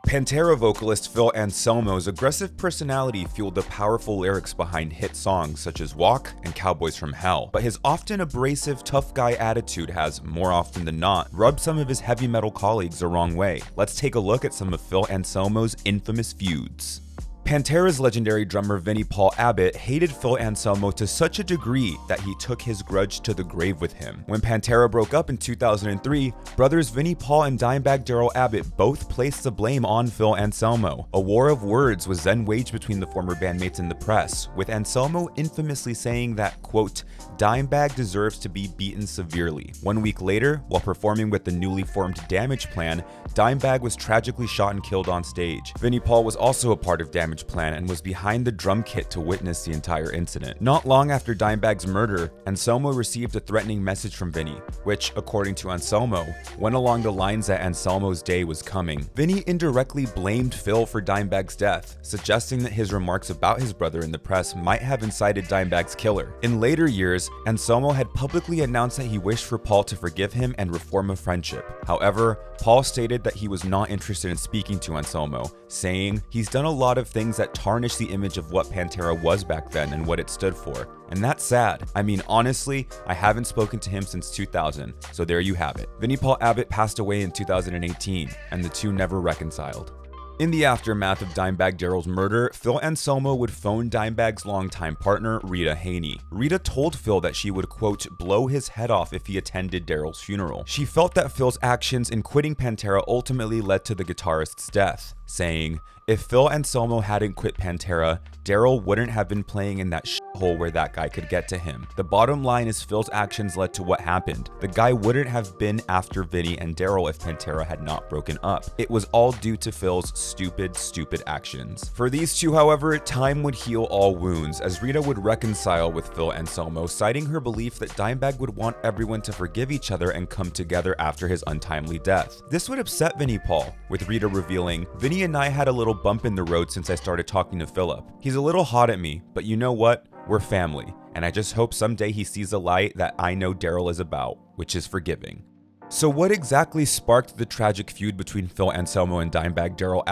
Pantera vocalist Phil Anselmo's aggressive personality fueled the powerful lyrics behind hit songs such as Walk and Cowboys from Hell, but his often abrasive tough guy attitude has, more often than not, rubbed some of his heavy metal colleagues the wrong way. Let's take a look at some of Phil Anselmo's infamous feuds. Pantera's legendary drummer Vinnie Paul hated Phil Anselmo to such a degree that he took his grudge to the grave with him. When Pantera broke up in 2003, brothers Vinnie Paul and Dimebag Darrell both placed the blame on Phil Anselmo. A war of words was then waged between the former bandmates in the press, with Anselmo infamously saying that, quote, "Dimebag deserves to be beaten severely." 1 week later, while performing with the newly formed Damage Plan, Dimebag was tragically shot and killed on stage. Vinnie Paul was also a part of Damage Plan and was behind the drum kit to witness the entire incident. Not long after Dimebag's murder, Anselmo received a threatening message from Vinnie, which, according to Anselmo, went along the lines that Anselmo's day was coming. Vinnie indirectly blamed Phil for Dimebag's death, suggesting that his remarks about his brother in the press might have incited Dimebag's killer. In later years, Anselmo had publicly announced that he wished for Paul to forgive him and reform a friendship. However, Paul stated that he was not interested in speaking to Anselmo, saying, "He's done a lot of things that tarnish the image of what Pantera was back then and what it stood for. And that's sad. I mean, honestly, I haven't spoken to him since 2000, so there you have it." Vinnie Paul passed away in 2018, and the two never reconciled. In the aftermath of Dimebag Darrell's murder, Phil Anselmo would phone Dimebag's longtime partner, Rita Haney. Rita told Phil that she would, quote, "blow his head off if he attended Darrell's funeral." She felt that Phil's actions in quitting Pantera ultimately led to the guitarist's death, saying, "If Phil Anselmo hadn't quit Pantera, Darrell wouldn't have been playing in that shithole where that guy could get to him. The bottom line is Phil's actions led to what happened. The guy wouldn't have been after Vinnie and Darrell if Pantera had not broken up. It was all due to Phil's stupid actions." For these two, however, time would heal all wounds, as Rita would reconcile with Phil Anselmo, citing her belief that Dimebag would want everyone to forgive each other and come together after his untimely death. This would upset Vinnie Paul, with Rita revealing, "Vinnie and I had a little bump in the road since I started talking to Philip. He's a little hot at me, but you know what? We're family, and I just hope someday he sees the light that I know Darrell is about, which is forgiving." So what exactly sparked the tragic feud between Phil Anselmo and Dimebag Darrell?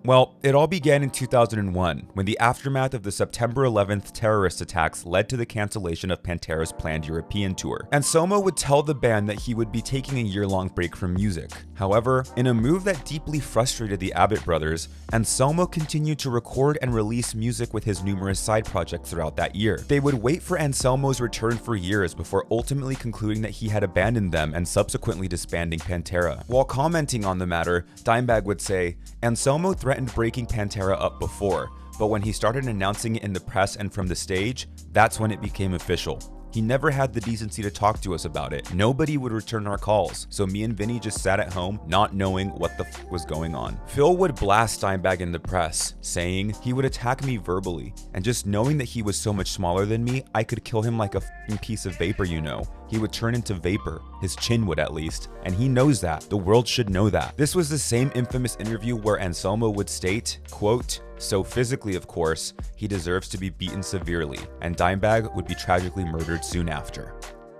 Well, it all began in 2001, when the aftermath of the September 11th terrorist attacks led to the cancellation of Pantera's planned European tour. Anselmo would tell the band that he would be taking a year-long break from music. However, in a move that deeply frustrated the Abbott brothers, Anselmo continued to record and release music with his numerous side projects throughout that year. They would wait for Anselmo's return for years before ultimately concluding that he had abandoned them and subsequently disbanding Pantera. While commenting on the matter, Dimebag would say, "Anselmo threatened breaking Pantera up before, but when he started announcing it in the press and from the stage, that's when it became official. He never had the decency to talk to us about it. Nobody would return our calls, so me and Vinnie just sat at home not knowing what the f was going on." Phil would blast Dimebag in the press, saying he would attack me verbally, and just knowing that he was so much smaller than me, I could kill him like a f***ing piece of vapor, you know. He would turn into vapor, his chin would at least, and he knows that. The world should know that. This was the same infamous interview where Anselmo would state, quote, "So physically, of course, he deserves to be beaten severely," and Dimebag would be tragically murdered soon after.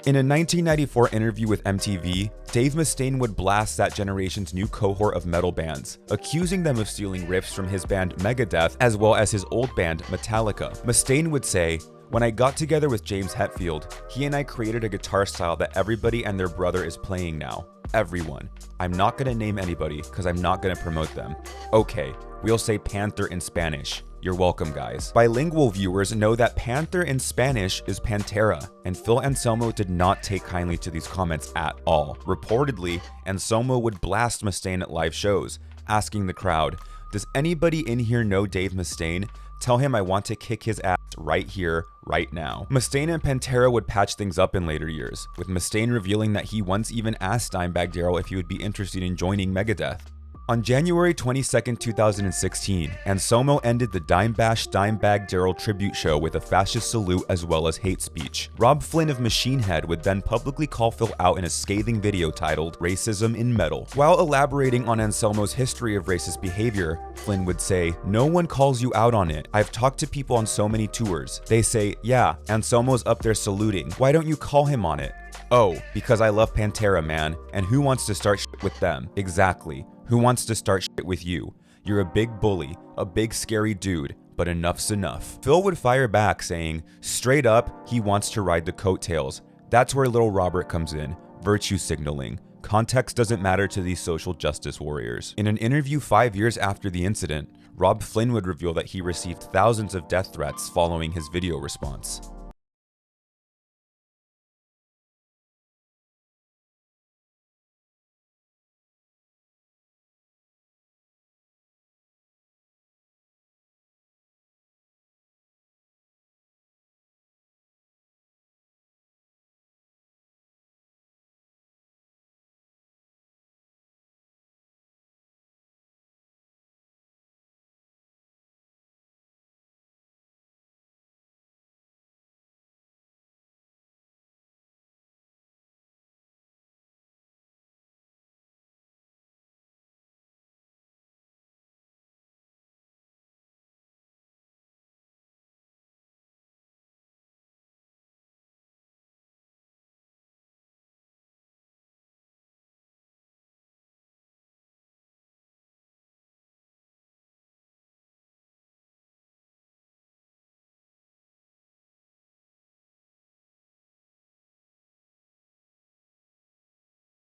In a 1994 interview with MTV, Dave Mustaine would blast that generation's new cohort of metal bands, accusing them of stealing riffs from his band Megadeth as well as his old band Metallica. Mustaine would say, "When I got together with James Hetfield, he and I created a guitar style that everybody and their brother is playing now. Everyone. I'm not gonna name anybody because I'm not gonna promote them. Okay, we'll say Panther in Spanish. You're welcome, guys." Bilingual viewers know that Panther in Spanish is Pantera, and Phil Anselmo did not take kindly to these comments at all. Reportedly, Anselmo would blast Mustaine at live shows, asking the crowd, "Does anybody in here know Dave Mustaine? Tell him I want to kick his ass right here, right now." Mustaine and Pantera would patch things up in later years, with Mustaine revealing that he once even asked Dimebag Darrell if he would be interested in joining Megadeth. On January 22nd, 2016, Anselmo ended the Dimebag Darrell tribute show with a fascist salute as well as hate speech. Robb Flynn of Machine Head would then publicly call Phil out in a scathing video titled "Racism in Metal." While elaborating on Anselmo's history of racist behavior, Flynn would say, "No one calls you out on it. I've talked to people on so many tours. They say, yeah, Anselmo's up there saluting. Why don't you call him on it? Oh, because I love Pantera, man. And who wants to start shit with them? Exactly. Who wants to start shit with you? "You're a big bully, a big scary dude, but enough's enough." Phil would fire back saying, straight up, he wants to ride the coattails. That's where little Robert comes in, virtue signaling. Context doesn't matter to these social justice warriors. In an interview 5 years after the incident, Robb Flynn would reveal that he received thousands of death threats following his video response.